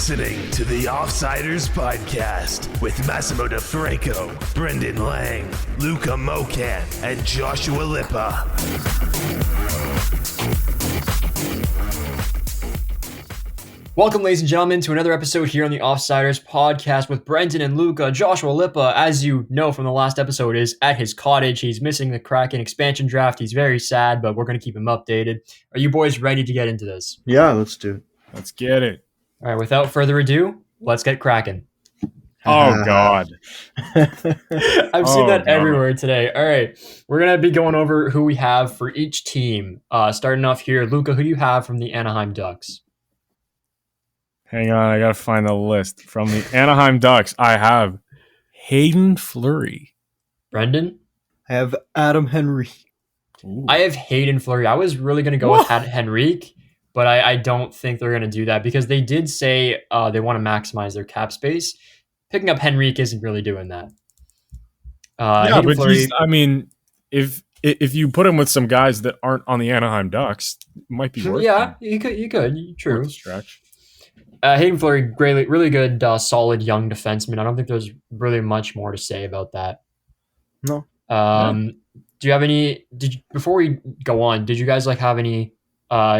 listening to the Offsiders Podcast with Massimo DeFranco, Brendan Lang, Luca Mocan, and Joshua Lippa. Welcome, ladies and gentlemen, to another episode here on the Offsiders Podcast with Brendan and Luca. Joshua Lippa, as you know from the last episode, is at his cottage. He's missing the Kraken expansion draft. He's very sad, but we're going to keep him updated. Are you boys ready to get into this? Yeah, let's do it. Let's get it. All right, without further ado, let's get Kraken. Oh, God. I've seen that everywhere today. All right, we're going to be going over who we have for each team. Starting off here, Luca, who do you have from the Anaheim Ducks? Hang on, I got to find the list. From the Anaheim Ducks, I have Hayden Fleury. Brendan? I have Adam Henry. Ooh. I have Hayden Fleury. I was really going to go with Henrique, but I don't think they're going to do that because they did say they want to maximize their cap space. Picking up Henrique isn't really doing that. Yeah, but Fleury, if you put him with some guys that aren't on the Anaheim Ducks, it might be worth yeah, it. you could. True. Worth a stretch. Hayden Fleury, really good, solid young defenseman. I don't think there's really much more to say about that. No. Do you have any? Before we go on, did you guys have any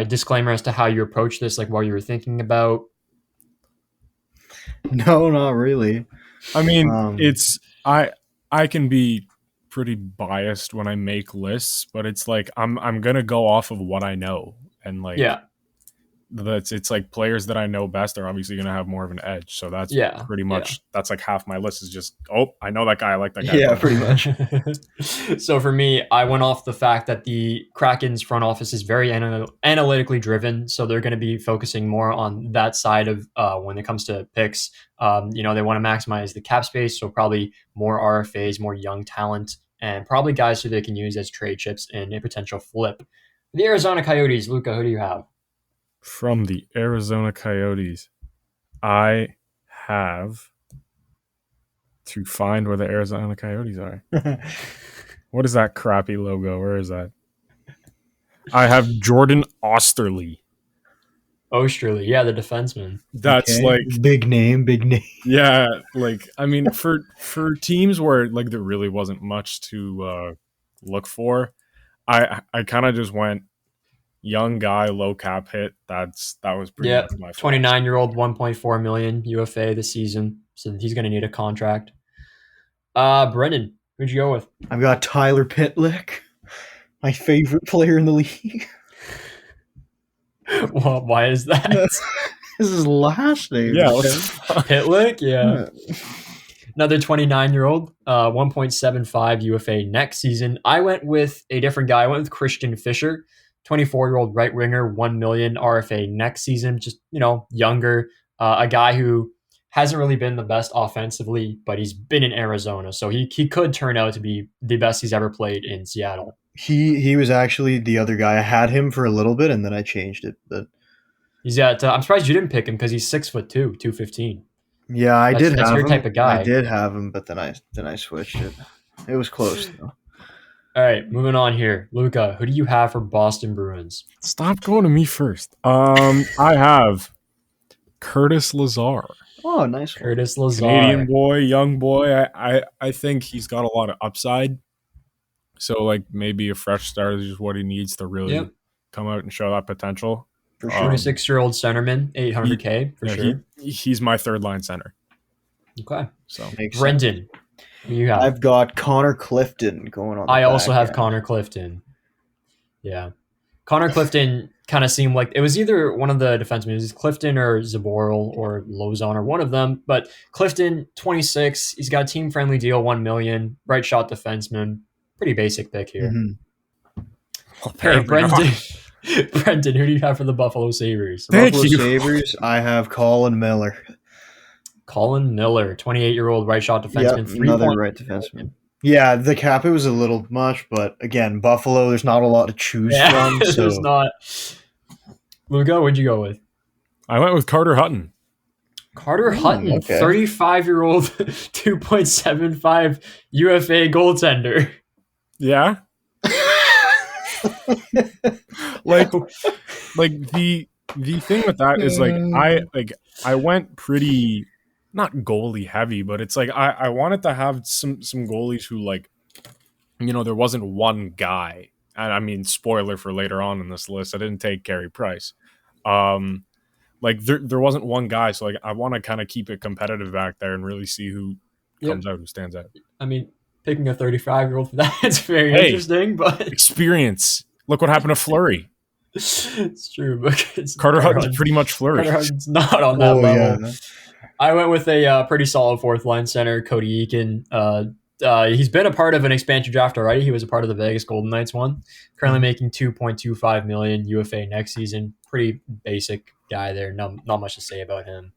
disclaimer as to how you approach this, what you were thinking about? No, not really. I mean, I can be pretty biased when I make lists, but it's I'm gonna go off of what I know, and it's players that I know best are obviously going to have more of an edge. So that's pretty much, that's half my list is just, I know that guy. I like that guy. Yeah, pretty much. So for me, I went off the fact that the Kraken's front office is very analytically driven. So they're going to be focusing more on that side of when it comes to picks. They want to maximize the cap space. So probably more RFAs, more young talent, and probably guys who they can use as trade chips in a potential flip. The Arizona Coyotes, Luca, who do you have? From the Arizona Coyotes, I have to find where the Arizona Coyotes are. What is that crappy logo? Where is that? I have Jordan Osterley. Osterley, yeah, the defenseman. That's big name. Yeah, I mean, for teams where there really wasn't much to look for, I kind of just went young guy, low cap hit. That was pretty much my 29-year-old, $1.4 million UFA this season, so he's going to need a contract. Brendan, who'd you go with? I've got Tyler Pitlick, my favorite player in the league. Well, why is that? This is his last name. Yeah, Pitlick, yeah. Another 29-year-old, 1.75 UFA next season. I went with a different guy. I went with Christian Fischer. 24-year-old right winger, $1 million RFA next season. Just, younger. A guy who hasn't really been the best offensively, but he's been in Arizona. So he could turn out to be the best he's ever played in Seattle. He was actually the other guy. I had him for a little bit, and then I changed it. But he's at. I'm surprised you didn't pick him because he's 6'2", 215. Yeah, that's have your him. Type of guy. I did have him, but then I switched it. It was close though. All right, moving on here. Luca, who do you have for Boston Bruins? Stop going to me first. I have Curtis Lazar. Oh, nice one. Curtis Lazar. Canadian boy, young boy. I think he's got a lot of upside. So, maybe a fresh start is just what he needs to really come out and show that potential. For sure. 26-year-old centerman, $800K, for sure. He's my third-line center. Okay. So, Brendan. You have? I've got Connor Clifton going on. I also have Connor Clifton. Yeah. Connor Clifton kind of seemed like it was either one of the defensemen. It was Clifton or Zaboral or Lozon or one of them. But Clifton, 26. He's got a team-friendly deal, $1 million. Right shot defenseman. Pretty basic pick here. Mm-hmm. Hey, Brendan. Brendan, who do you have for the Buffalo Sabres? Buffalo Sabres, I have Colin Miller. Colin Miller, 28-year-old right shot defenseman. Yep, another right defenseman. Yeah, the cap, it was a little much, but again, Buffalo, there's not a lot to choose from. So. There's not. Luca, what'd you go with? I went with Carter Hutton. Carter Hutton, okay. 35-year-old, 2.75 UFA goaltender. Yeah. the The thing with that is I went pretty not goalie heavy, but it's like I wanted to have some goalies who there wasn't one guy. And I mean, spoiler for later on in this list, I didn't take Carey Price. There wasn't one guy, so I want to kind of keep it competitive back there and really see who comes out, who stands out. I mean, picking a 35-year-old for that is very interesting, but experience. Look what happened to Fleury. It's true, but Carter Hutton's pretty much Fleury. Carter Hutton's not on that level. Yeah. I went with a pretty solid fourth line center, Cody Eakin. He's been a part of an expansion draft already. He was a part of the Vegas Golden Knights one. Currently making $2.25 million UFA next season. Pretty basic guy there. Not much to say about him.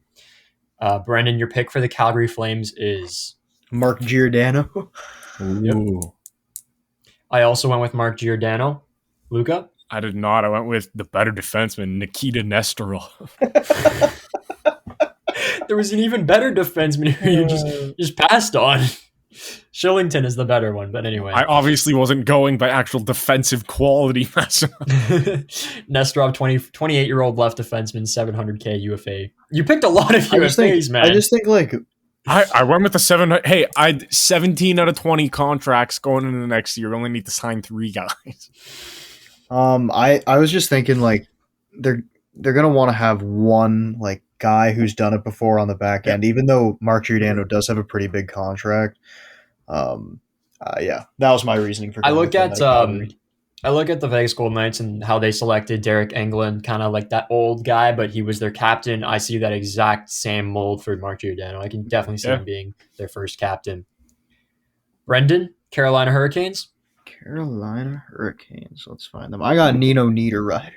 Brendan, your pick for the Calgary Flames is Mark Giordano. Ooh. Yep. I also went with Mark Giordano. Luca? I did not. I went with the better defenseman, Nikita Nestorov. There was an even better defenseman who you just passed on. Shillington is the better one, but anyway. I obviously wasn't going by actual defensive quality. Nestorov, 28-year-old left defenseman, $700K UFA. You picked a lot of UFAs, man. I just think I went with the 7. Hey, I had 17 out of 20 contracts going into the next year. We only need to sign 3 guys. I was just thinking they're gonna want to have one guy who's done it before on the back end, even though Mark Giordano does have a pretty big contract. That was my reasoning for. I look at the Vegas Golden Knights and how they selected Derek Englund, kind of like that old guy, but he was their captain. I see that exact same mold for Mark Giordano. I can definitely see him being their first captain. Brendan, Carolina Hurricanes. Carolina Hurricanes. Let's find them. I got Nino Niederreiter.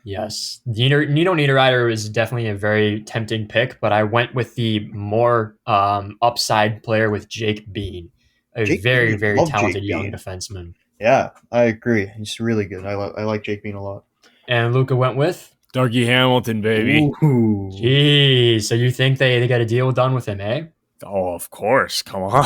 Yes. Nino Niederreiter is definitely a very tempting pick, but I went with the more upside player with Jake Bean, very, very talented young defenseman. Yeah, I agree. He's really good. I like Jake Bean a lot. And Luca went with? Dougie Hamilton, baby. Ooh. Jeez. So you think they got a deal done with him, eh? Oh, of course. Come on.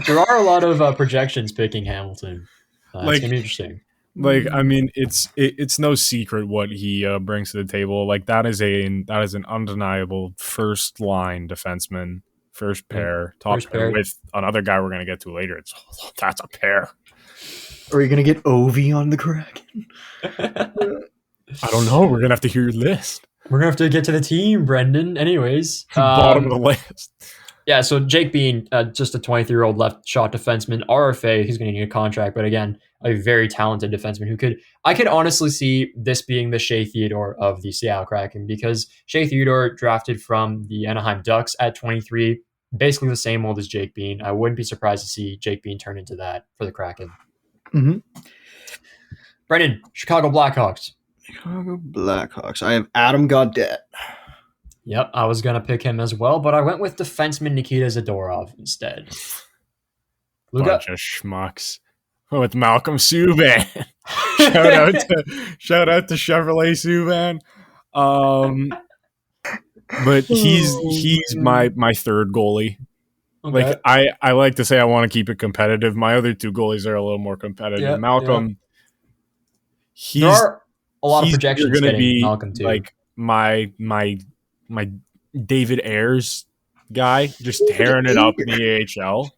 There are a lot of projections picking Hamilton. It's going to be interesting. I mean, it's no secret what he brings to the table. That is an undeniable first line defenseman, first pair, top pair with another guy we're gonna get to later. That's a pair. Are you gonna get Ovi on the Kraken? I don't know. We're gonna have to hear your list. We're gonna have to get to the team, Brendan. Anyways, bottom of the list. Yeah, so Jake Bean, just a 23-year-old left shot defenseman, RFA, he's going to need a contract, but again, a very talented defenseman I could honestly see this being the Shea Theodore of the Seattle Kraken, because Shea Theodore drafted from the Anaheim Ducks at 23, basically the same old as Jake Bean. I wouldn't be surprised to see Jake Bean turn into that for the Kraken. Mm-hmm. Brendan, Chicago Blackhawks. Chicago Blackhawks. I have Adam Gaudette. Yep, I was going to pick him as well, but I went with defenseman Nikita Zadorov instead. Luca? Bunch of schmucks. With Malcolm Subban. shout out to Chevrolet Subban. But he's my third goalie. Okay. I like to say I want to keep it competitive. My other 2 goalies are a little more competitive. Yep, Malcolm, there are a lot of projections going to be Malcolm too. My David Ayers guy, just tearing it up in the AHL.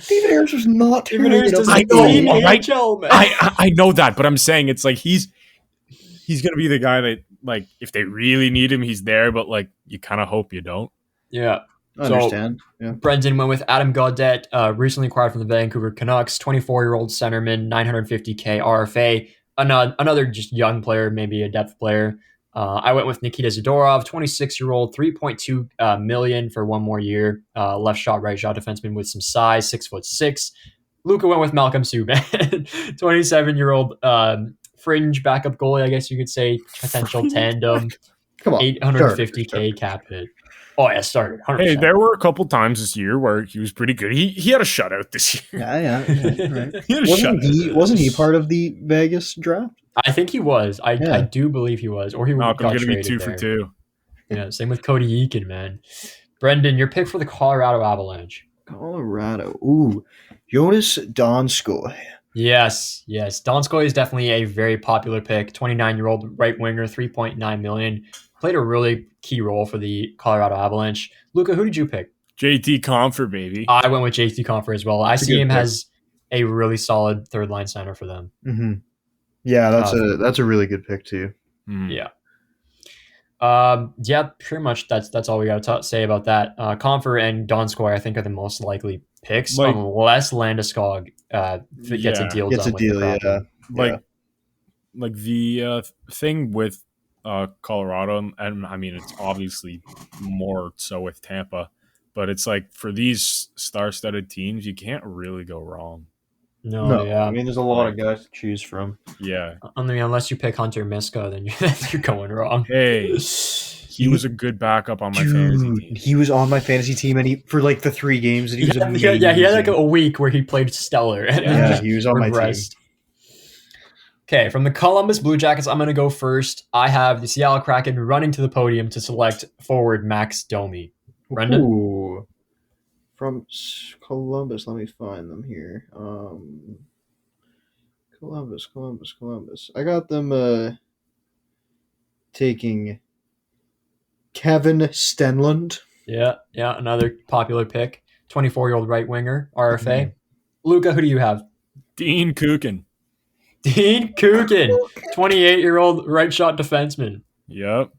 David Ayers was not tearing it up. I know that, but I'm saying it's he's going to be the guy that if they really need him, he's there, but you kind of hope you don't. Yeah. I understand. Yeah. Brendan went with Adam Gaudette, recently acquired from the Vancouver Canucks, 24-year-old centerman, $950K RFA, another just young player, maybe a depth player. I went with Nikita Zadorov, 26-year-old, $3.2 million for 1 more year. Left shot, right shot defenseman with some size, 6'6". Luca went with Malcolm Subban, 27-year-old fringe backup goalie, I guess you could say, potential tandem. Come on, $850K cap hit. Oh yeah, started. 100%. Hey, there were a couple times this year where he was pretty good. He had a shutout this year. Yeah, right. Wasn't he part of the Vegas draft? I think he was. I do believe he was. Or he got traded going to be 2 there. for 2. Yeah, same with Cody Eakin, man. Brendan, your pick for the Colorado Avalanche. Colorado. Ooh. Jonas Donskoy. Yes. Donskoy is definitely a very popular pick. 29-year-old right winger, 3.9 million. Played a really key role for the Colorado Avalanche. Luca, who did you pick? JT Comfer, baby. I went with JT Confer as well. I It's a see good him pick. as a really solid third line center for them. Mm-hmm. Yeah, that's a really good pick too. Yeah. Pretty much that's all we got to say about that. Confer and Donskoy, I think, are the most likely picks, Like- unless Landeskog gets a deal Gets done a with the deal, Kraken. Like the thing with Colorado, and I mean it's obviously more so with Tampa, but it's like for these star-studded teams, you can't really go wrong. No, yeah. I mean, there's a lot of guys to choose from. Yeah. I mean, unless you pick Hunter Miska, then you're going wrong. Hey, he was a good backup on my fantasy team. He was on my fantasy team, and for like the 3 games that he was amazing. Yeah, he had like a week where he played stellar. And Yeah, he was on my team. regressed. Okay, from the Columbus Blue Jackets, I'm going to go first. I have the Seattle Kraken running to the podium to select forward Max Domi. Brendan? Ooh. From Columbus, let me find them here. Columbus. I got them taking Kevin Stenlund. Yeah, another popular pick. 24-year-old right winger, RFA. Luca, who do you have? Dean Kukin. Dean Kukin, 28-year-old right shot defenseman. Yep.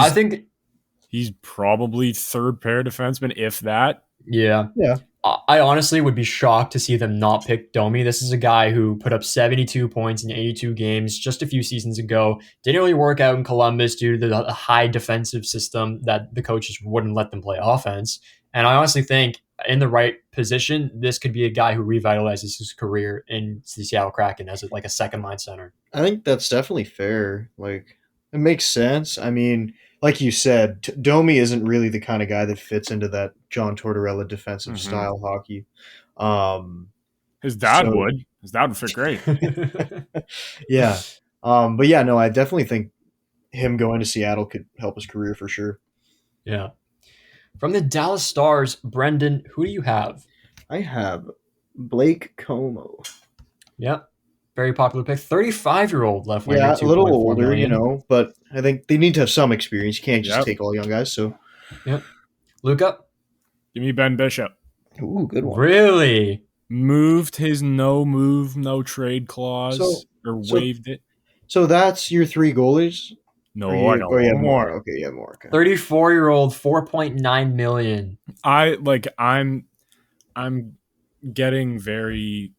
I think he's probably third pair defenseman, if that. Yeah. I honestly would be shocked to see them not pick Domi. This is a guy who put up 72 points in 82 games just a few seasons ago. Didn't really work out in Columbus due to the high defensive system that the coaches wouldn't let them play offense. And I honestly think in the right position, this could be a guy who revitalizes his career in the Seattle Kraken as like a second line center. I think that's definitely fair. Like, it makes sense. I mean, like you said, Domi isn't really the kind of guy that fits into that John Tortorella defensive style hockey. His dad would. His dad would fit great. Yeah. But yeah, no, I definitely think him going to Seattle could help his career for sure. Yeah. From the Dallas Stars, Brendan, who do you have? I have Blake Como. Yep. Very popular pick. 35-year-old left winger. Yeah, a little older, million. but I think they need to have some experience. You can't just take all young guys. So, yep. Luca? Give me Ben Bishop. Ooh, good one. Really? Moved his no trade clause waived it. So that's your 3 goalies? No, I got one more. Okay, yeah, more. Okay. 34-year-old, $4.9 million. I'm getting very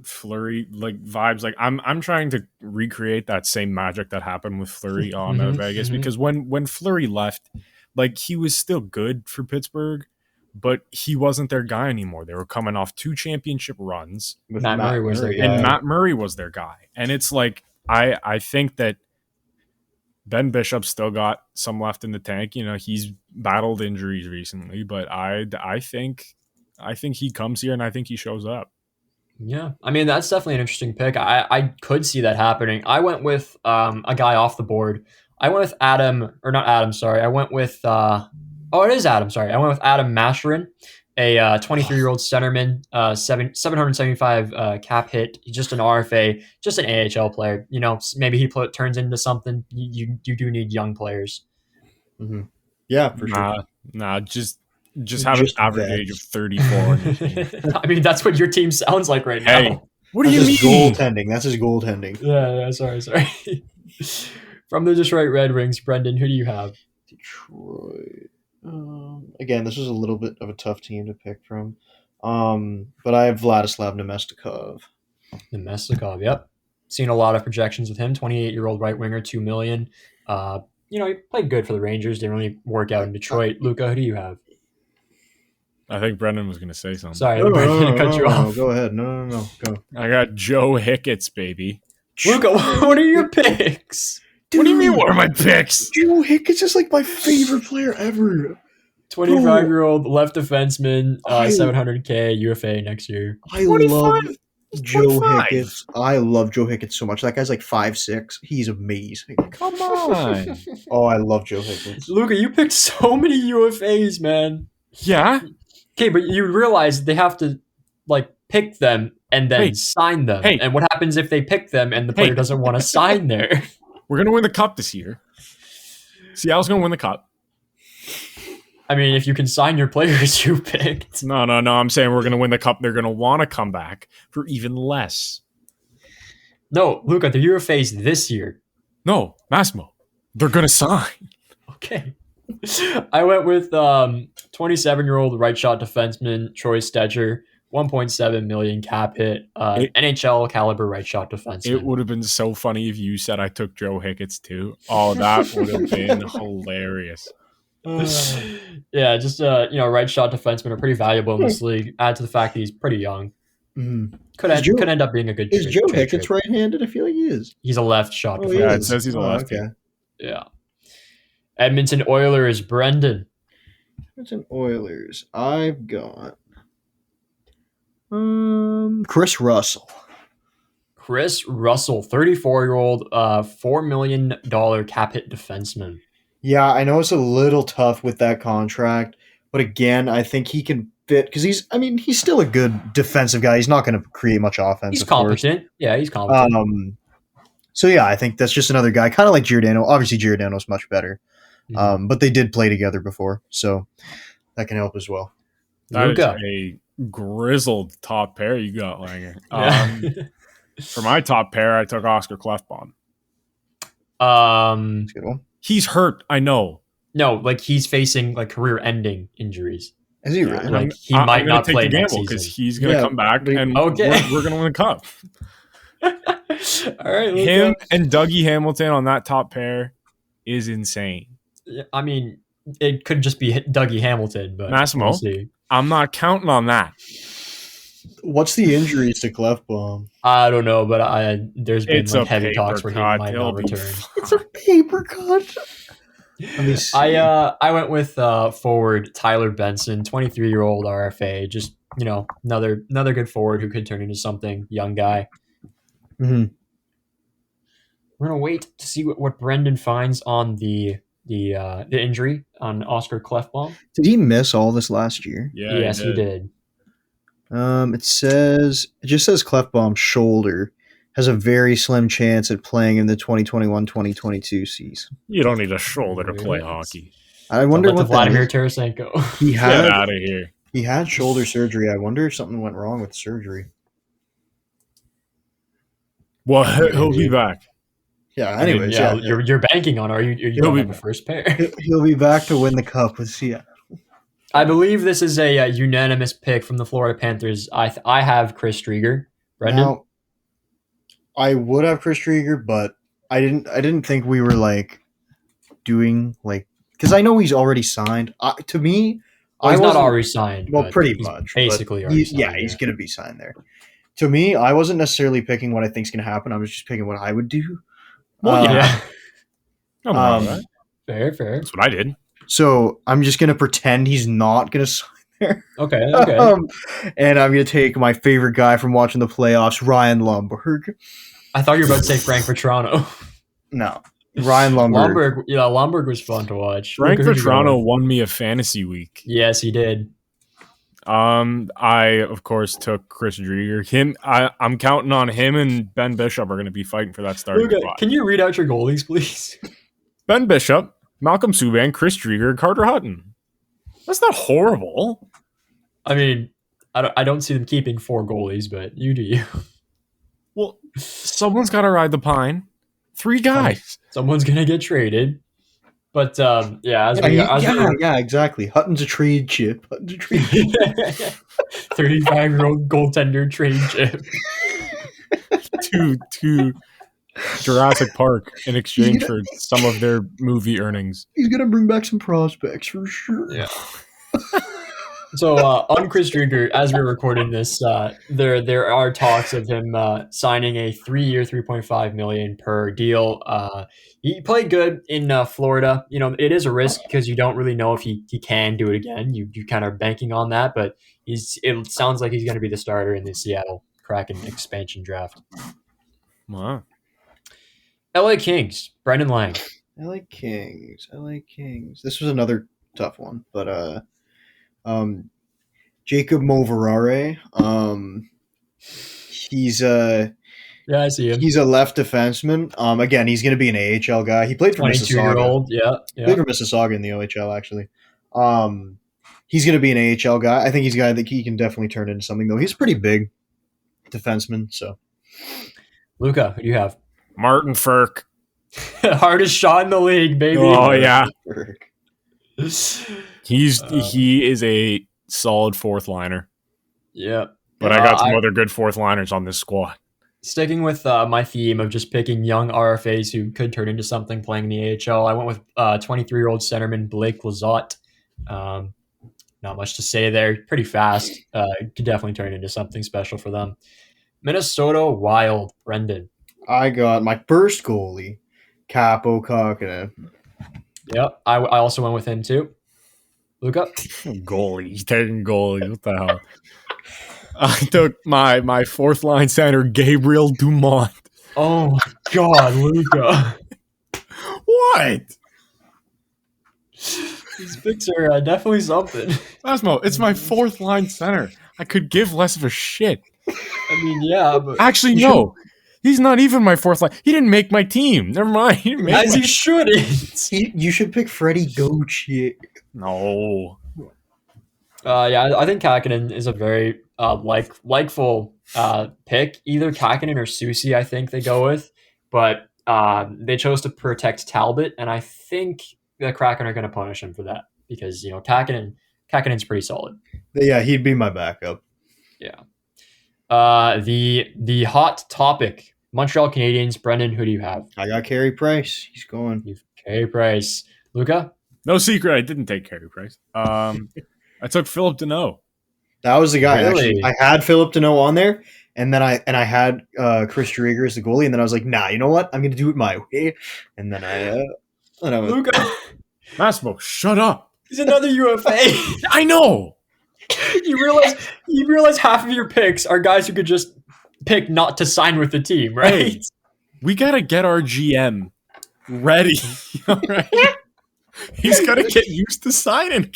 Fleury vibes. Like I'm trying to recreate that same magic that happened with Fleury on Vegas because when Fleury left, like he was still good for Pittsburgh, but he wasn't their guy anymore. They were coming off 2 championship runs. Matt Murray was their guy. And Matt Murray was their guy. And it's like I think that Ben Bishop still got some left in the tank. You know, he's battled injuries recently, but I think he comes here and I think he shows up. Yeah, I mean, that's definitely an interesting pick. I could see that happening. I went with a guy off the board. I went with Adam, or not Adam, sorry. I went with, it is Adam, sorry. I went with Adam Masherin, a 23-year-old centerman, 775 cap hit, just an RFA, just an AHL player. You know, maybe he turns into something. You do need young players. Mm-hmm. Yeah, for sure. Nah, just have an average age of 34 on your team. I mean, that's what your team sounds like right now. What do you mean? Goaltending. That's his goaltending. Yeah, sorry. From the Detroit Red Wings, Brendan, who do you have? Detroit. Again, this was a little bit of a tough team to pick from. But I have Vladislav Nemestikov, yep. Seen a lot of projections with him. 28-year-old right winger, $2 million. He played good for the Rangers. Didn't really work out in Detroit. Luca, who do you have? I think Brendan was going to say something. Sorry, Brendan, cut you off. Go ahead. No. Go. I got Joe Hicketts, baby. Luca, what are your picks? Dude, what do you mean, what are my picks? Joe Hicketts is like my favorite player ever. 25-year-old left defenseman, $700K UFA next year. I love Joe Hicketts. I love Joe Hicketts so much. That guy's like 5'6". He's amazing. Come on. Oh, I love Joe Hicketts. Luca, you picked so many UFAs, man. Yeah. Okay, but you realize they have to pick them and then sign them. Hey. And what happens if they pick them and the player doesn't want to sign there? We're going to win the cup this year. Seattle's going to win the cup. I mean, if you can sign your players you picked. No. I'm saying we're going to win the cup. They're going to want to come back for even less. No, Luca, the UFA's this year. No, Massimo. They're going to sign. Okay. I went with 27-year-old right shot defenseman Troy Stetcher, 1.7 million cap hit, NHL caliber right shot defenseman. It would have been so funny if you said I took Joe Hicketts too. Oh, that would have been hilarious. Yeah, just right shot defensemen are pretty valuable in this league. Add to the fact that he's pretty young. Mm-hmm. Could end up being a good Is trade. Joe Hicketts right-handed? I feel like he is. He's a left shot defenseman. Yeah, it says he's a lefty. Okay. Yeah. Edmonton Oilers, Brendan. Edmonton Oilers. I've got Chris Russell. Chris Russell, 34-year-old, $4 million cap hit defenseman. Yeah, I know it's a little tough with that contract, but again, I think he can fit because he's still a good defensive guy. He's not going to create much offense. He's competent. Yeah, he's competent. So yeah, I think that's just another guy, kind of like Giordano. Obviously, Giordano's much better, but they did play together before, so that can help as well. That Luca. is a grizzled top pair you got, Langer. Yeah. For my top pair, I took Oscar Clefbaum. That's a good one. He's hurt, I know. No, like he's facing like career-ending injuries. Is he really? Like he might not play next season because he's going to come back and we're going to win a cup. All right, Luca. Him and Dougie Hamilton on that top pair is insane. I mean, it could just be Dougie Hamilton, but Massimo, we'll see. I'm not counting on that. What's the injuries to Clefbaum? I don't know, but there's been It's like a heavy talks where he paper might cut. not return. It's a paper cut. Let me see. I went with forward Tyler Benson, 23-year-old RFA, just another good forward who could turn into something. Young guy. Mm-hmm. We're gonna wait to see what Brendan finds on the injury on Oscar Clefbaum. Did he miss all this last year? Yeah, Yes, he did. It just says Clefbaum's shoulder has a very slim chance at playing in the 2021-2022 season. You don't need a shoulder to play hockey. I wonder what Vladimir Tarasenko. He had. Get out of here. He had shoulder surgery. I wonder if something went wrong with the surgery. Well, he'll be back. Yeah. Anyways, you're banking on. Are you don't have a first pair? He'll be back to win the cup with Seattle. I believe this is a unanimous pick from the Florida Panthers. I have Chris Drieger. Brendan? Now, I would have Chris Drieger, but I didn't think we were like doing like because I know he's already signed. To me, he's not already signed. Well, pretty much. Basically, already signed, he's going to be signed there. To me, I wasn't necessarily picking what I think's going to happen. I was just picking what I would do. Well, yeah. Fair. That's what I did. So I'm just going to pretend he's not going to sign there. Okay. And I'm going to take my favorite guy from watching the playoffs, Ryan Lomberg. I thought you were about to say Frank Vetrano. No. Ryan Lomberg. Lomberg was fun to watch. Frank Vetrano won me a fantasy week. Yes, he did. I of course took Chris Drieger. I'm counting on him and Ben Bishop are going to be fighting for that starting spot. Can you read out your goalies, please? Ben Bishop, Malcolm Subban, Chris Drieger, Carter Hutton. That's not horrible. I mean, I don't see them keeping 4 goalies, but you do you. Well, someone's got to ride the pine. 3 guys. Someone's gonna get traded. But exactly. Hutton's a trade chip. 35-year-old goaltender trade chip. to Jurassic Park in exchange for some of their movie earnings. He's gonna bring back some prospects for sure. Yeah. So on Chris Drieger, as we're recording this, there are talks of him signing a 3-year, $3.5 million per deal. He played good in Florida. It is a risk because you don't really know if he can do it again. You kind of banking on that, but it sounds like he's going to be the starter in the Seattle Kraken expansion draft. Wow. LA Kings, Brendan Lang. LA Kings. This was another tough one, but Jacob Moverare. He's I see him. He's a left defenseman. Again, he's going to be an AHL guy. He played for 22-year-old. Mississauga. Yeah. Played for Mississauga in the OHL, actually. He's going to be an AHL guy. I think he's a guy that he can definitely turn into something, though. He's a pretty big defenseman. So, Luca, who do you have? Martin Firk. Hardest shot in the league, baby. Oh yeah, Firk. he is a solid fourth liner. Yeah, but I got some other good fourth liners on this squad. Sticking with my theme of just picking young RFAs who could turn into something playing in the AHL, I went with 23-year-old centerman Blake Lizotte. Not much to say there. Pretty fast. Could definitely turn into something special for them. Minnesota Wild, Brendan. I got my first goalie, Capo Kakinen. Yep, I also went with him too. Luca? Goalie. He's taking goalie. What the hell? I took my fourth line center, Gabriel Dumont. Oh my God, Luca. What? These picks are definitely something. Massimo, it's my fourth line center. I could give less of a shit. I mean, yeah, but actually, no. He's not even my fourth line. He didn't make my team. Never mind. He shouldn't. You should pick Freddie Gauthier. No. Yeah, I think Kakinen is a very likeful pick. Either Kakinen or Susi, I think they go with. But they chose to protect Talbot, and I think the Kraken are going to punish him for that because Kakinen's pretty solid. Yeah, he'd be my backup. Yeah. The hot topic, Montreal Canadiens. Brendan, who do you have? I got Carey Price. He's going. Carey Price. Luca? No secret, I didn't take Carey Price. I took Philip Deneau. That was the guy. Really? Actually, I had Philip Deneau on there, and then I had Chris Driedger as the goalie, and then I was like, nah, you know what? I'm going to do it my way. And then I Luca. Massimo, shut up. He's another UFA. I know. You realize half of your picks are guys who could just pick not to sign with the team, right? Hey, we got to get our GM ready. All right? He's got to get used to signing.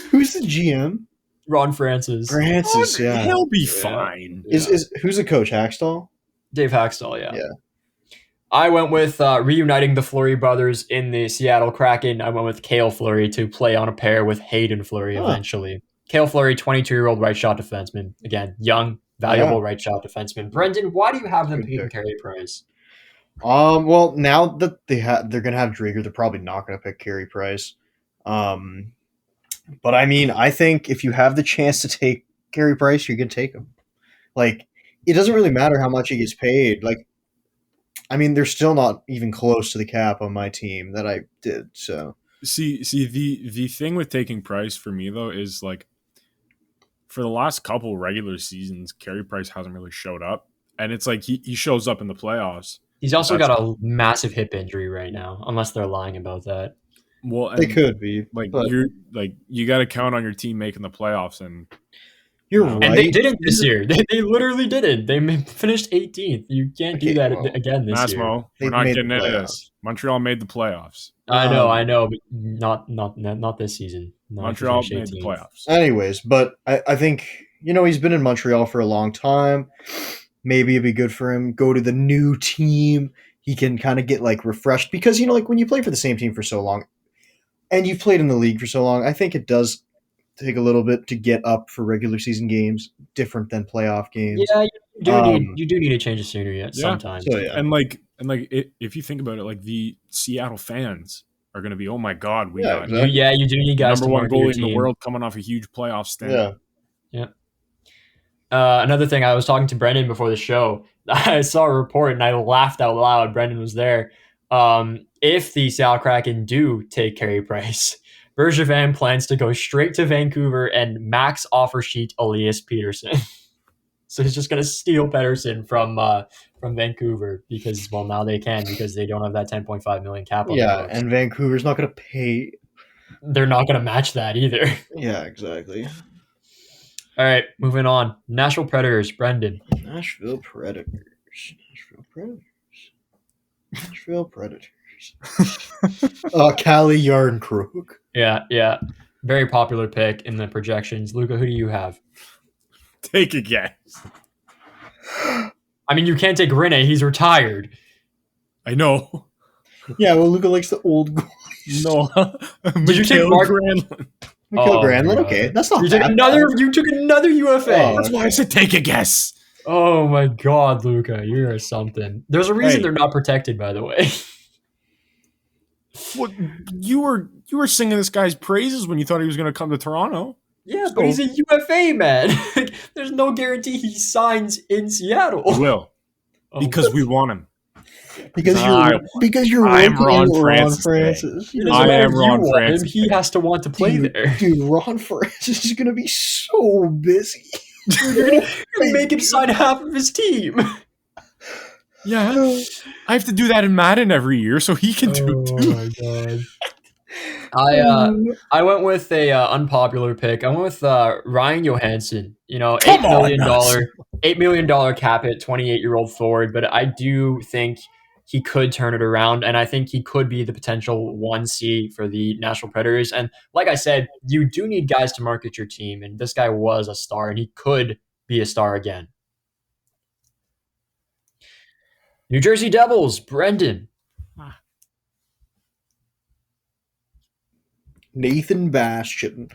Who's the GM? Ron Francis. Francis, yeah. He'll be fine. Is who's the coach? Hackstall? Dave Hackstall, yeah. Yeah. I went with reuniting the Fleury brothers in the Seattle Kraken. I went with Cale Fleury to play on a pair with Hayden Fleury eventually. Cale Fleury, 22-year-old right shot defenseman. Again, young, valuable right shot defenseman. Brendan, why do you have them picking Carey Price? Well, now that they're gonna have Driedger, they're probably not gonna pick Carey Price. But I mean, I think if you have the chance to take Carey Price, you're gonna take him. Like, it doesn't really matter how much he gets paid. Like, I mean, they're still not even close to the cap on my team that I did. So see, the thing with taking Price for me though is like, for the last couple regular seasons, Carey Price hasn't really showed up, and it's like he shows up in the playoffs. He's also got a massive hip injury right now, unless they're lying about that. Well, they could be. You got to count on your team making the playoffs, and you're right. And they didn't this year. They literally didn't. They finished 18th. You can't do that again this Massimo, year. We're not getting into this. Montreal made the playoffs. I know, but not this season. Montreal made the playoffs. Anyways, but I think he's been in Montreal for a long time. Maybe it'd be good for him. Go to the new team. He can kind of get refreshed because when you play for the same team for so long, and you've played in the league for so long, I think it does take a little bit to get up for regular season games, different than playoff games. Yeah, you do need to change the scenery sometimes. So, yeah. And if you think about it, the Seattle fans are going to be, oh my god, we got exactly. You do need guys number one goalie in the world coming off a huge playoff stand. Yeah. Another thing, I was talking to Brendan before the show. I saw a report and I laughed out loud. Brendan was there. If the Seattle Kraken do take Carey Price, Bergevin plans to go straight to Vancouver and max offer sheet Elias Peterson. So he's just going to steal Peterson from Vancouver because now they can because they don't have that $10.5 million cap on their books. And Vancouver's not going to pay. They're not going to match that either. Yeah, exactly. All right, moving on. Nashville Predators, Brendan. Nashville Predators. Calle Yarncrook. Yeah. Very popular pick in the projections. Luca, who do you have? Take a guess. I mean, you can't take Rene. He's retired. I know. Yeah, well, Luca likes the old goalies. No. Did you take Mark Granlund? Mikhail Oh, Granlund? God. Okay, that's not You took bad. another UFA. Oh. That's why I said take a guess. Oh my God, Luca, you're something. There's a reason Hey. they're not protected, by the way. What you were singing this guy's praises when you thought he was going to come to Toronto. Yeah, but he's a UFA, man. There's no guarantee he signs in Seattle. He will Oh. because we want him. Because I you're am working Ron with Francis today. Francis. It You know, doesn't I matter am if you Ron want Francis. him, he has to want to play there. dude, Ron Francis is gonna be so busy. You're gonna make him sign half of his team. Yeah, I have to do that in Madden every year, so he can do Oh too. my God. I went with a unpopular pick. I went with Ryan Johansson. You know, Come on, $8 million cap hit, 28-year-old forward. But I do think he could turn it around, and I think he could be the potential 1C for the Nashville Predators. And like I said, you do need guys to market your team, and this guy was a star, and he could be a star again. New Jersey Devils, Brendan. Nathan Bastian.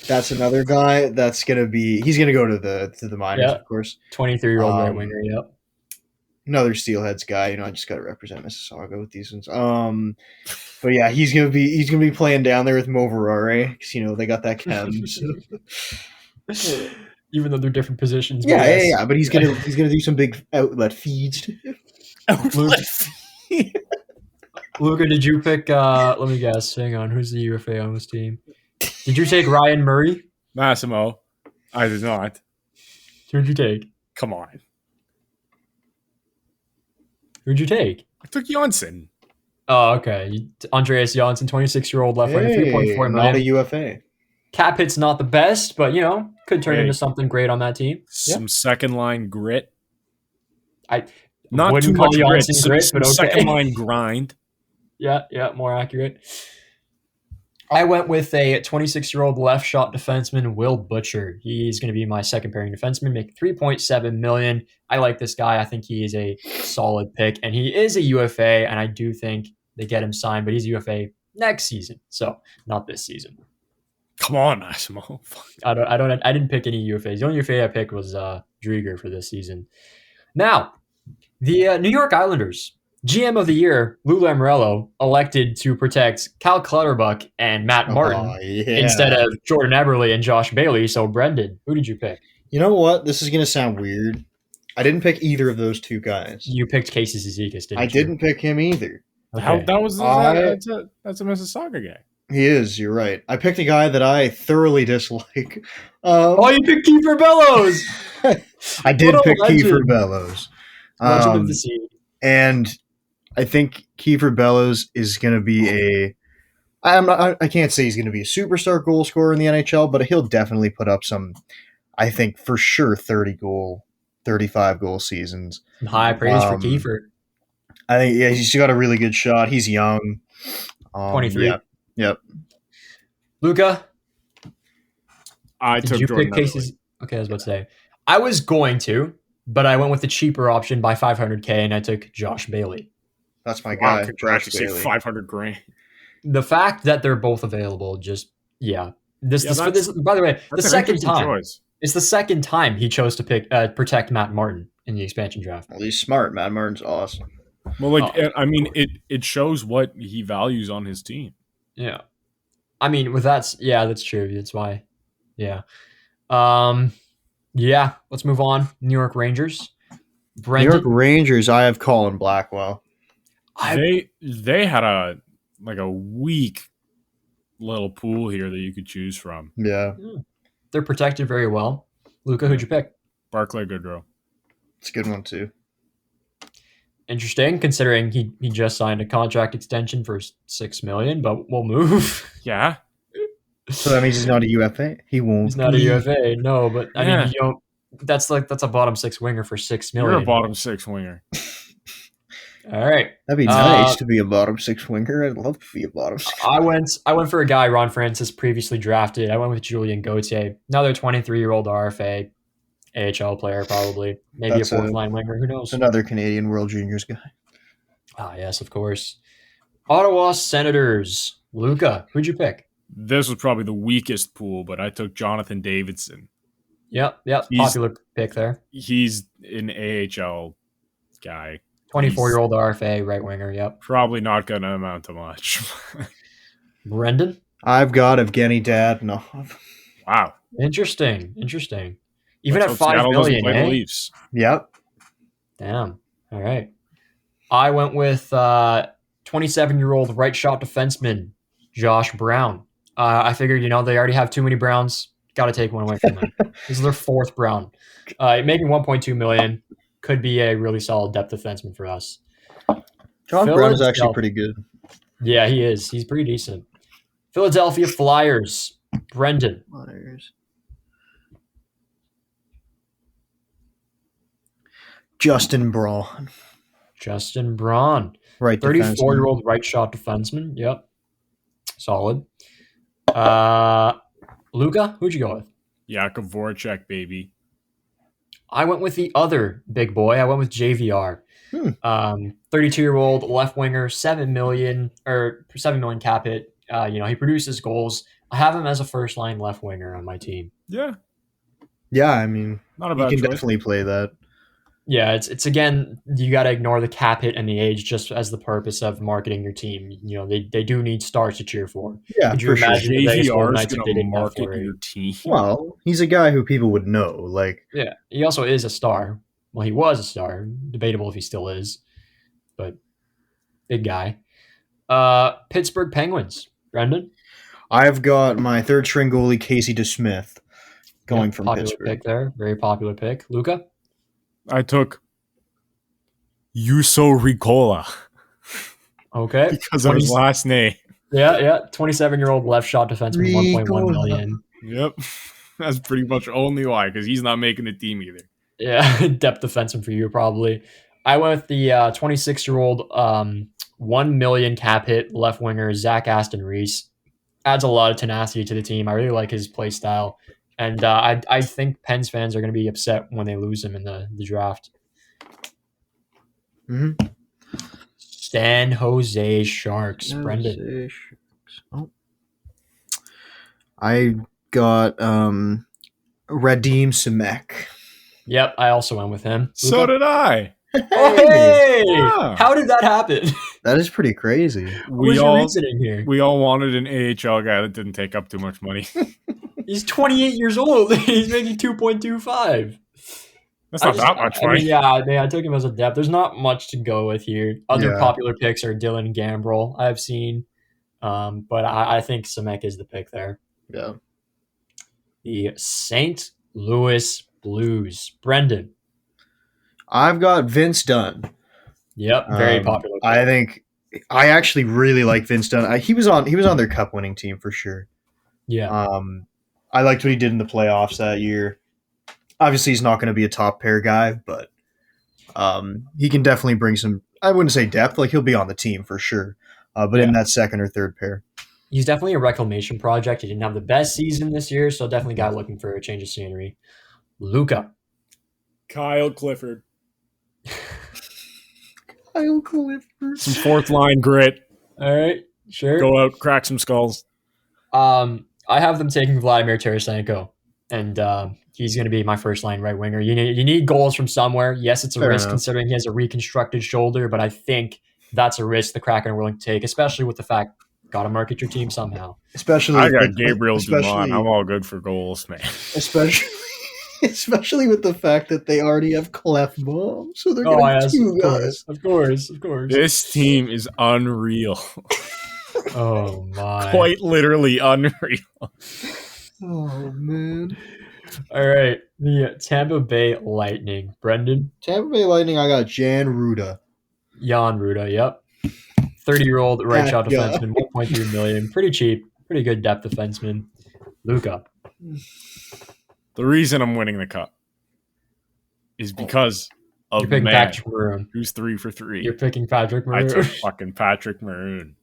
That's another guy that's gonna be. He's gonna go to the minors, Yeah. of course. 23-year-old right winger. Yep. Another Steelheads guy. You know, I just gotta represent Mississauga with these ones. But yeah, he's gonna be playing down there with Moverare because you know they got that chem. So. Even though they're different positions. But Yeah, yes. yeah. But he's gonna do some big outlet feeds. Luca, did you pick? Let me guess. Hang on. Who's the UFA on this team? Did you take Ryan Murray? Massimo, I did not. Who'd you take? Come on, Who'd you take? I took Janssen. Oh, okay. Andreas Janssen, 26-year-old left winger, $3.4 not a million. UFA. Cap hit's not the best, but you know could turn Hey. into something great on that team. Some second line grit. I Not wouldn't too call much grit. Janssen grit, Some but okay. second line grind. Yeah, more accurate. I went with a 26-year-old left shot defenseman, Will Butcher. He's going to be my second pairing defenseman, making $3.7 million. I like this guy. I think he is a solid pick, and he is a UFA, and I do think they get him signed, but he's a UFA next season, so not this season. Come on, Massimo. I didn't pick any UFAs. The only UFA I picked was Drieger for this season. Now, the New York Islanders. GM of the year, Lou Lamoriello, elected to protect Cal Clutterbuck and Matt Martin instead of Jordan Eberle and Josh Bailey. So, Brendan, who did you pick? You know what? This is going to sound weird. I didn't pick either of those two guys. You picked Casey Zizekas, didn't you? I didn't pick him either. Okay. That's a Mississauga guy. He is. You're right. I picked a guy that I thoroughly dislike. You picked Kiefer Bellows! I did What a pick legend. Kiefer Bellows. Legend of the Sea. And I think Kiefer Bellows is going to be I can't say he's going to be a superstar goal scorer in the NHL, but he'll definitely put up some, I think for sure, 35 goal seasons. High praise for Kiefer. I think, yeah, he's got a really good shot. He's young. 23. Yeah. Yep. Luca, I did took you Jordan pick Casey's? Okay, I was about to say. I was going to, but I went with the cheaper option by $500K, and I took Josh Bailey. That's my Wow, guy. congrats! Josh You Bailey. saved $500,000. The fact that they're both available, just Yeah, By the way, the That's an second interesting time. choice. It's the second time he chose to protect Matt Martin in the expansion draft. Well, he's smart. Matt Martin's awesome. Well, I mean, it shows what he values on his team. Yeah. I mean, that's true. That's why. Yeah. Yeah, let's move on. New York Rangers. Brendan, New York Rangers, I have Colin Blackwell. They had a weak little pool here that you could choose from. Yeah. they're protected very well. Luca, who'd you pick? Barclay Goodrow. It's a good one, too. Interesting, considering he just signed a contract extension for $6 million, but we'll move. Yeah. So that means he's not a UFA. He won't. He's not a UFA, no, but I Yeah. mean, you don't. That's a bottom six winger for $6 million. You're a bottom six winger. All right. That'd be nice to be a bottom six winger. I'd love to be a bottom six. I went for a guy Ron Francis previously drafted. I went with Julian Gauthier, another 23-year-old RFA. AHL player, probably. Maybe That's a fourth line winger. Who knows? Another Canadian World Juniors guy. Ah, yes, of course. Ottawa Senators. Luca, who'd you pick? This was probably the weakest pool, but I took Jonathan Davidson. Yep. Popular pick there. He's an AHL guy. 24-year-old RFA right winger. Yep. Probably not going to amount to much. Brendan? I've got Evgeny Dadonov. Wow. Interesting. Even Let's at hope $5 Seattle million, doesn't play the eh? Leafs. Yep. Damn. All right. I went with 27-year-old right shot defenseman Josh Brown. I figured, they already have too many Browns. Got to take one away from them. This is their fourth Brown. Making $1.2 million could be a really solid depth defenseman for us. Josh Brown is actually pretty good. Yeah, he is. He's pretty decent. Philadelphia Flyers. Brendan. Flyers. Justin Braun. Right, 34-year-old right shot defenseman. Yep. Solid. Luca, who'd you go with? Jakub Voracek, baby. I went with the other big boy. I went with JVR. 32-year-old left winger, $7 million cap hit. He produces goals. I have him as a first line left winger on my team. Yeah. Yeah, I mean, not a bad choice. Definitely play that. Yeah, it's again, you got to ignore the cap hit and the age just as the purpose of marketing your team. They do need stars to cheer for. Yeah, could you imagine JVR is going to market your team? Well, he's a guy who people would know. Yeah, he also is a star. Well, he was a star. Debatable if he still is, but big guy. Pittsburgh Penguins. Brendan? I've got my third string goalie, Casey DeSmith, going from popular Pittsburgh. Pick there. Very popular pick. Luca? I took Juuso Ricola. Okay. Because of his last name. Yeah. 27-year-old left shot defenseman, $1.1 million. Yep. That's pretty much only why, because he's not making the team either. Yeah, depth defenseman for you, probably. I went with the 26-year-old $1 million cap hit left winger, Zach Aston Reese. Adds a lot of tenacity to the team. I really like his play style. And I think Pens fans are going to be upset when they lose him in the draft. Mm-hmm. San Jose Sharks. Brendan. Oh. I got Radim Simek. Yep, I also went with him. So Luca? did I. Oh, hey! Yeah. How did that happen? That is pretty crazy. We all wanted an AHL guy that didn't take up too much money. He's 28 years old. He's making 2.25. That's not that much money. I took him as a depth. There's not much to go with here. Other popular picks are Dylan Gambrell, I've seen. But I think Simek is the pick there. Yeah. The St. Louis Blues. Brendan. I've got Vince Dunn. Yep, very popular pick. I actually really like Vince Dunn. He was on their cup winning team for sure. Yeah. I liked what he did in the playoffs that year. Obviously, he's not going to be a top pair guy, but he can definitely bring some, I wouldn't say depth, he'll be on the team for sure, but in that second or third pair. He's definitely a reclamation project. He didn't have the best season this year, so definitely a guy looking for a change of scenery. Luca. Kyle Clifford. Kyle Clifford. Some fourth line grit. All right, sure. Go out, crack some skulls. I have them taking Vladimir Tarasenko, and he's going to be my first line right winger. You need goals from somewhere. Yes, it's a risk considering he has a reconstructed shoulder, but I think that's a risk the Kraken are willing to take, especially with the fact got to market your team somehow. Especially, I got Gabriel Dumont. I'm all good for goals, man. Especially with the fact that they already have Clefbaum, so they're going to have two guys. Of course. This team is unreal. Oh my! Quite literally unreal. Oh man! All right, the Tampa Bay Lightning, Brendan. Tampa Bay Lightning. I got Jan Rutta. Yep. 30-year-old right shot defenseman, $1.3 million. Pretty cheap, pretty good depth defenseman. Luca. The reason I'm winning the cup is because of You're picking man Patrick Maroon. who's 3 for 3. You're picking Patrick I Maroon. took fucking Patrick Maroon.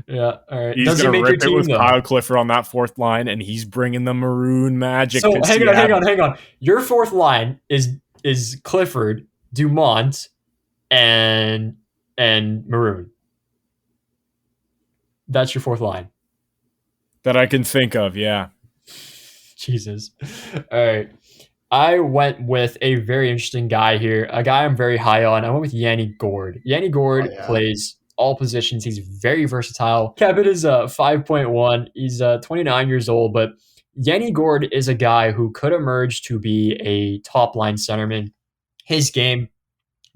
Yeah, all right. He's Does he gonna make your rip it team with though? Kyle Clifford on that fourth line, and he's bringing the Maroon magic. So to hang Seattle. on. Your fourth line is Clifford, Dumont, and Maroon. That's your fourth line. That I can think of, yeah. Jesus. All right. I went with a very interesting guy here, a guy I'm very high on. I went with Yanni Gourde. Yanni Gourde plays all positions. He's very versatile. Cabot is 5.1. He's 29 years old, but Yanni Gourde is a guy who could emerge to be a top-line centerman. His game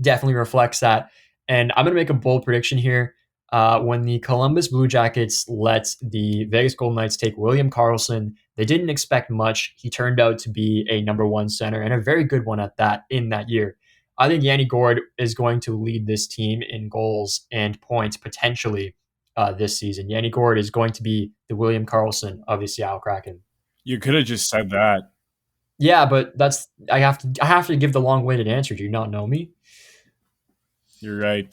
definitely reflects that. And I'm going to make a bold prediction here. When the Columbus Blue Jackets let the Vegas Golden Knights take William Karlsson, they didn't expect much. He turned out to be a number one center and a very good one at that in that year. I think Yanni Gourde is going to lead this team in goals and points potentially this season. Yanni Gourde is going to be the William Karlsson of the Seattle Kraken. You could have just said that. Yeah, but I have to give the long-winded answer. Do you not know me? You're right.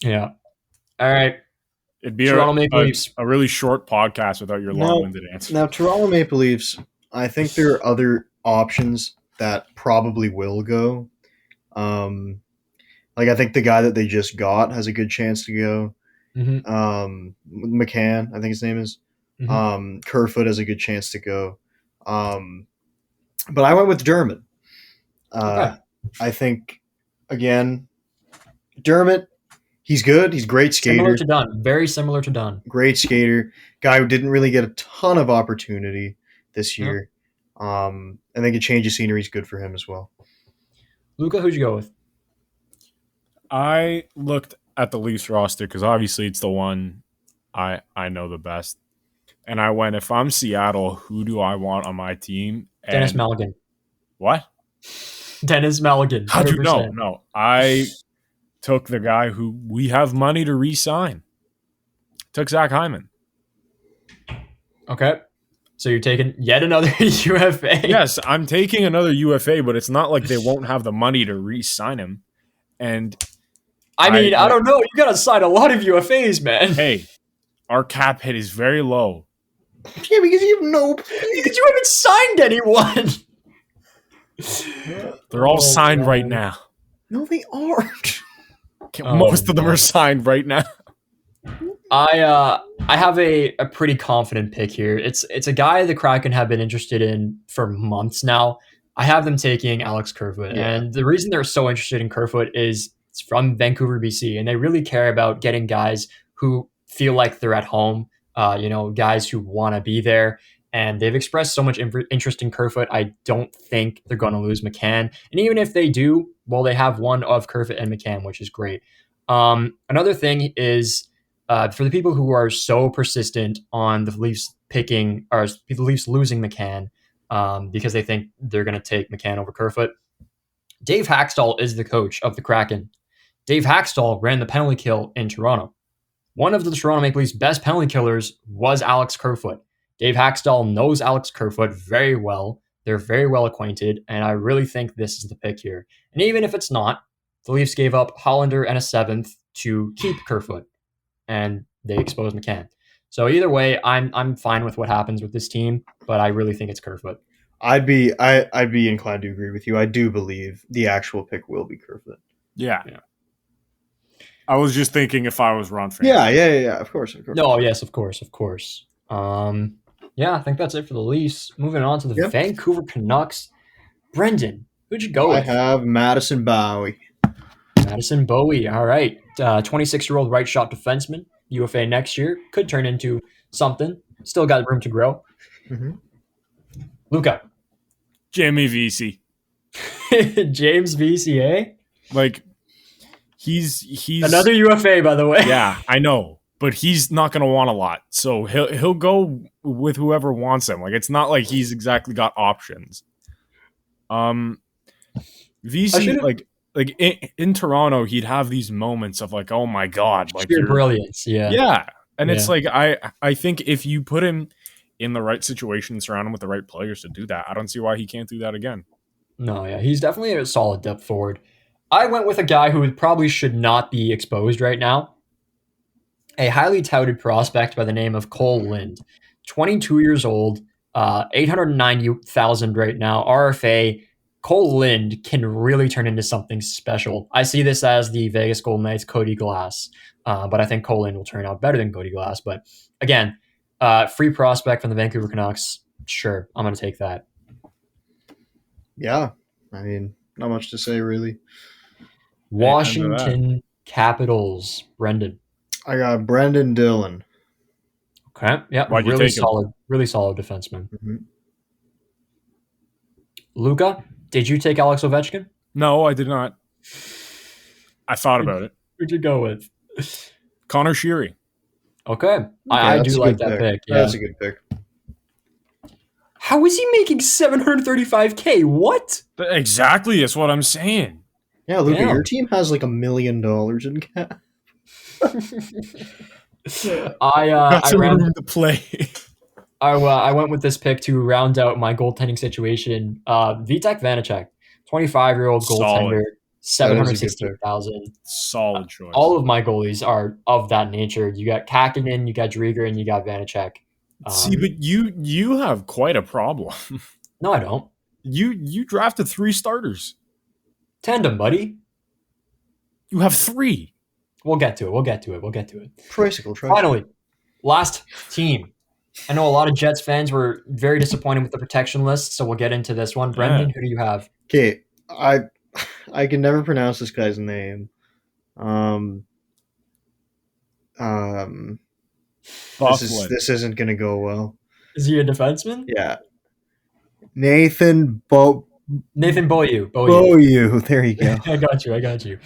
Yeah. All right. It'd be Toronto Maple Leafs. A really short podcast without your long-winded answer. Now, Toronto Maple Leafs, I think there are other options that probably will go. I think the guy that they just got has a good chance to go. McCann, I think his name is. Kerfoot has a good chance to go. But I went with Dermott. Okay. I think, again, Dermott, he's good. He's a great skater. Similar to Dunn. Very similar to Dunn. Great skater. Guy who didn't really get a ton of opportunity this year. I think a change of scenery is good for him as well. Luca, who'd you go with? I looked at the Leafs roster because obviously it's the one I know the best. And I went, if I'm Seattle, who do I want on my team? And Dennis Malgin. What? Dennis Malgin. 100%. How'd you know? No. I took the guy who we have money to re-sign. Took Zach Hyman. Okay. So you're taking yet another UFA. Yes, I'm taking another UFA, but it's not like they won't have the money to re-sign him. And I don't know. You got to sign a lot of UFAs, man. Hey, our cap hit is very low. Yeah, because you have because you haven't signed anyone. They're all signed right now. No, they aren't. Most of them are signed right now. I have a pretty confident pick here. It's a guy the Kraken have been interested in for months now. I have them taking Alex Kerfoot. Yeah. And the reason they're so interested in Kerfoot is it's from Vancouver, BC, and they really care about getting guys who feel like they're at home, guys who want to be there. And they've expressed so much interest in Kerfoot. I don't think they're going to lose McCann. And even if they do, well, they have one of Kerfoot and McCann, which is great. Another thing is for the people who are so persistent on the Leafs picking or the Leafs losing McCann because they think they're going to take McCann over Kerfoot. Dave Haxtell is the coach of the Kraken. Dave Haxtell ran the penalty kill in Toronto. One of the Toronto Maple Leafs' best penalty killers was Alex Kerfoot. Dave Haxtell knows Alex Kerfoot very well. They're very well acquainted, and I really think this is the pick here. And even if it's not, the Leafs gave up Hollander and a seventh to keep Kerfoot, and they exposed McCann. So either way, I'm fine with what happens with this team, but I really think it's Kerfoot. I'd be inclined to agree with you. I do believe the actual pick will be Kerfoot. Yeah. I was just thinking if I was Ron Francis. Yeah. Of course. No, yes, of course. I think that's it for the Leafs. Moving on to the Vancouver Canucks. Brendan, who'd you go with? I have Madison Bowie. Madison Bowie. All right. 26-year-old right shot defenseman. UFA next year. Could turn into something. Still got room to grow. Mm-hmm. Luca. Jamie Vesey. James VCA? He's another UFA, by the way. Yeah, I know. But he's not going to want a lot. So he'll go with whoever wants him. It's not like he's exactly got options. VC, in Toronto, he'd have these moments of oh my God. Sheer brilliance, yeah. Yeah. And it's I think if you put him in the right situation and surround him with the right players to do that, I don't see why he can't do that again. No, yeah. He's definitely a solid depth forward. I went with a guy who probably should not be exposed right now. A highly touted prospect by the name of Cole Lind, 22 years old, 890,000 right now, RFA. Cole Lind can really turn into something special. I see this as the Vegas Golden Knights' Cody Glass, but I think Cole Lind will turn out better than Cody Glass. But again, free prospect from the Vancouver Canucks. Sure, I'm going to take that. Yeah, I mean, not much to say really. Washington Capitals, Brendan. I got Brendan Dillon. Okay, yeah, Why'd you really take him? really solid defenseman. Mm-hmm. Luca, did you take Alex Ovechkin? No, I did not. I thought about it. Who'd you go with? Connor Sheary. Okay. I do like that pick. Yeah. That's a good pick. How is he making $735K? What? Exactly, that's what I'm saying. Yeah, Luca, Damn. your team has like $1 million in cap. I ran to play. I went with this pick to round out my goaltending situation. Vitek Vanacek, 25-year-old goaltender, 760,000. Solid choice. All of my goalies are of that nature. You got Kakinen, you got Drieger, and you got Vanacek. See, but you have quite a problem. No, I don't. You drafted 3 starters. Tandem, buddy. You have 3. We'll get to it. Tricycle. Finally, last team. I know a lot of Jets fans were very disappointed with the protection list, so we'll get into this one. Brendan, who do you have? Okay, I can never pronounce this guy's name. This isn't gonna go well. Is he a defenseman? Yeah. Nathan Beaulieu. There you go. I got you.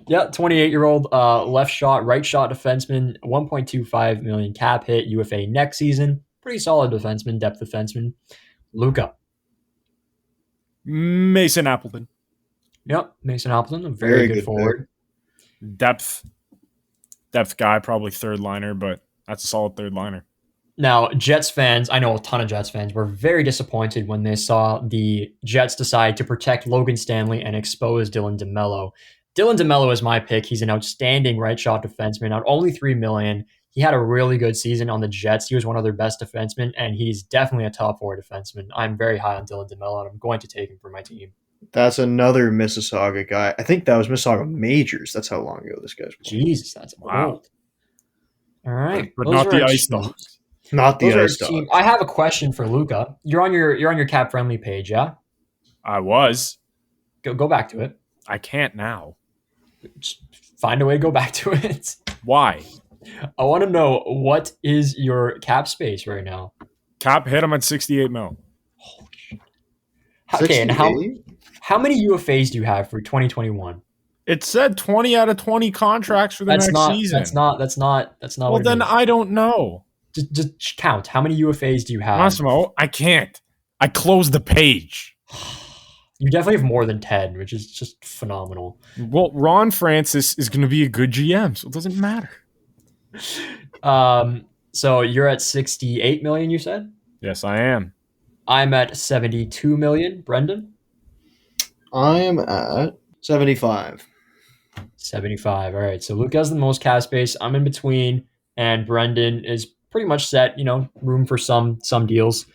Yeah, 28-year-old left shot, right shot defenseman, 1.25 million cap hit, UFA next season. Pretty solid defenseman, depth defenseman. Luca. Mason Appleton. Yep, Mason Appleton, a very good forward. Depth guy, probably third liner, but that's a solid third liner. Now, Jets fans, I know a ton of Jets fans, were very disappointed when they saw the Jets decide to protect Logan Stanley and expose Dylan DeMello. Dylan DeMello is my pick. He's an outstanding right shot defenseman, not only $3 million. He had a really good season on the Jets. He was one of their best defensemen, and he's definitely a top 4 defenseman. I'm very high on Dylan DeMello, and I'm going to take him for my team. That's another Mississauga guy. I think that was Mississauga Majors. That's how long ago this guy's playing. Jesus, that's old. All right. But not the Ice Dogs. Not the Ice Dogs. I have a question for Luca. You're on your cap friendly page, yeah? I was. Go back to it. I can't now. Just find a way to go back to it. Why? I want to know, what is your cap space right now? Cap hit, I'm at 68 mil. Holy shit. Okay, and how many UFAs do you have for 2021? It said 20 out of 20 contracts for the next season. That's not. Well, then I don't know. Just count. How many UFAs do you have? Massimo, I can't. I closed the page. You definitely have more than 10, which is just phenomenal. Well, Ron Francis is going to be a good GM, so it doesn't matter. So you're at 68 million, you said? Yes, I am. I'm at 72 million. Brendan? I'm at 75. 75. All right. So Luke has the most cap space. I'm in between, and Brendan is pretty much set. Room for some deals.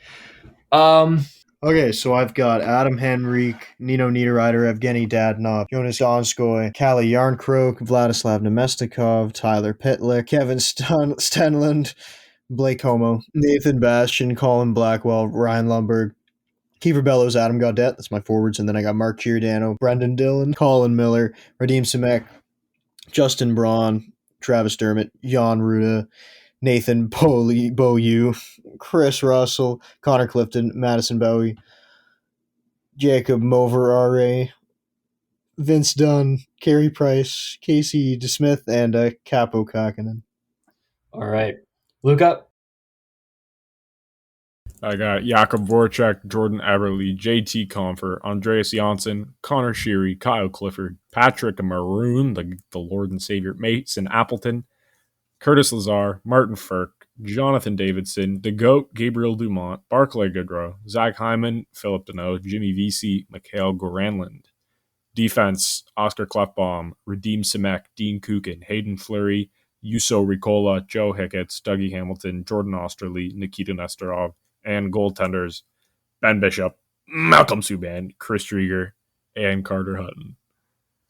Okay, so I've got Adam Henrique, Nino Niederreiter, Evgeny Dadonov, Jonas Donskoy, Kalle Yarncroke, Vladislav Nemestikov, Tyler Pitlick, Kevin Stenlund, Blake Como, Nathan Bastian, Colin Blackwell, Ryan Lundberg, Kiefer Bellows, Adam Gaudette, that's my forwards, and then I got Mark Giordano, Brendan Dillon, Colin Miller, Radim Simek, Justin Braun, Travis Dermott, Jan Ruda, Nathan Beaulieu, Chris Russell, Connor Clifton, Madison Bowie, Jacob Moverare, Vince Dunn, Carey Price, Casey DeSmith, and Capo Kakinen. All right. Luca? I got Jakub Voracek, Jordan Eberle, JT Confer, Andreas Janssen, Connor Sheary, Kyle Clifford, Patrick Maroon, the Lord and Savior, Mason Appleton, Curtis Lazar, Martin Ferk, Jonathan Davidson, the GOAT, Gabriel Dumont, Barclay Goodrow, Zach Hyman, Philip Deneau, Jimmy Vesey, Mikhail Granlund, Defense, Oscar Klefbom, Radim Simek, Dean Kukin, Hayden Fleury, Yuso Ricola, Joe Hicketts, Dougie Hamilton, Jordan Osterley, Nikita Nesterov, and goaltenders Ben Bishop, Malcolm Subban, Chris Drieger, and Carter Hutton.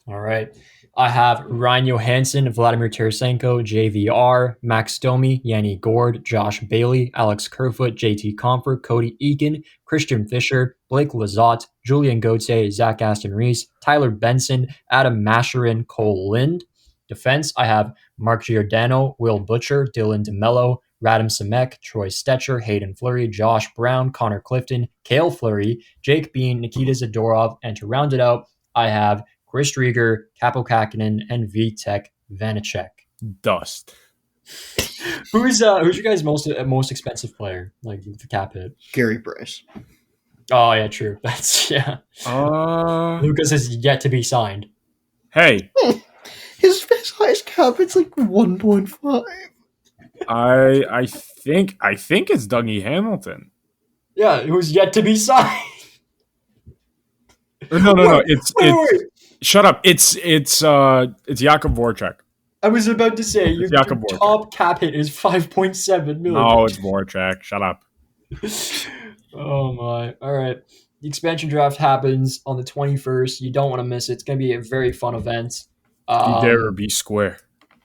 All right. I have Ryan Johansson, Vladimir Tarasenko, JVR, Max Domi, Yanni Gord, Josh Bailey, Alex Kerfoot, JT Comfort, Cody Eakin, Christian Fisher, Blake Lizotte, Julian Gauthier, Zach Aston Reese, Tyler Benson, Adam Masherin, Cole Lind. Defense, I have Mark Giordano, Will Butcher, Dylan DeMello, Radim Simek, Troy Stetcher, Hayden Fleury, Josh Brown, Connor Clifton, Cale Fleury, Jake Bean, Nikita Zadorov, and to round it out, I have Chris Drieger, Capo Kakinen, and Vitek Vanacek. Dust. Who's your guys' most expensive player? Like the cap hit? Gary Price. Oh yeah, true. That's Lucas is yet to be signed. Hey. His highest cap it's like 1.5. I think it's Dougie Hamilton. Yeah, who's yet to be signed. No. It's shut up. It's Jakub Voracek. I was about to say your top cap hit is 5.7 million. No, it's Voracek. Shut up. Oh my! All right, the expansion draft happens on the 21st. You don't want to miss it. It's going to be a very fun event. You dare be square.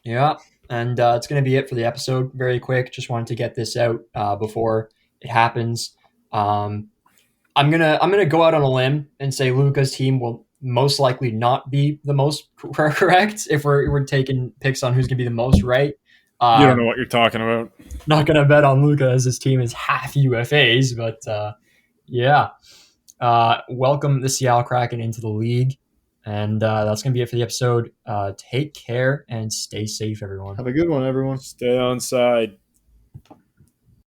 Yeah, and it's going to be it for the episode. Very quick. Just wanted to get this out before it happens. I'm gonna go out on a limb and say Luca's team will most likely not be the most correct if we're taking picks on who's gonna be the most right. You don't know what you're talking about. Not gonna bet on Luca as his team is half UFAs, but yeah. Welcome the Seattle Kraken into the league, and that's gonna be it for the episode. Take care and stay safe, everyone. Have a good one, everyone. Stay on side.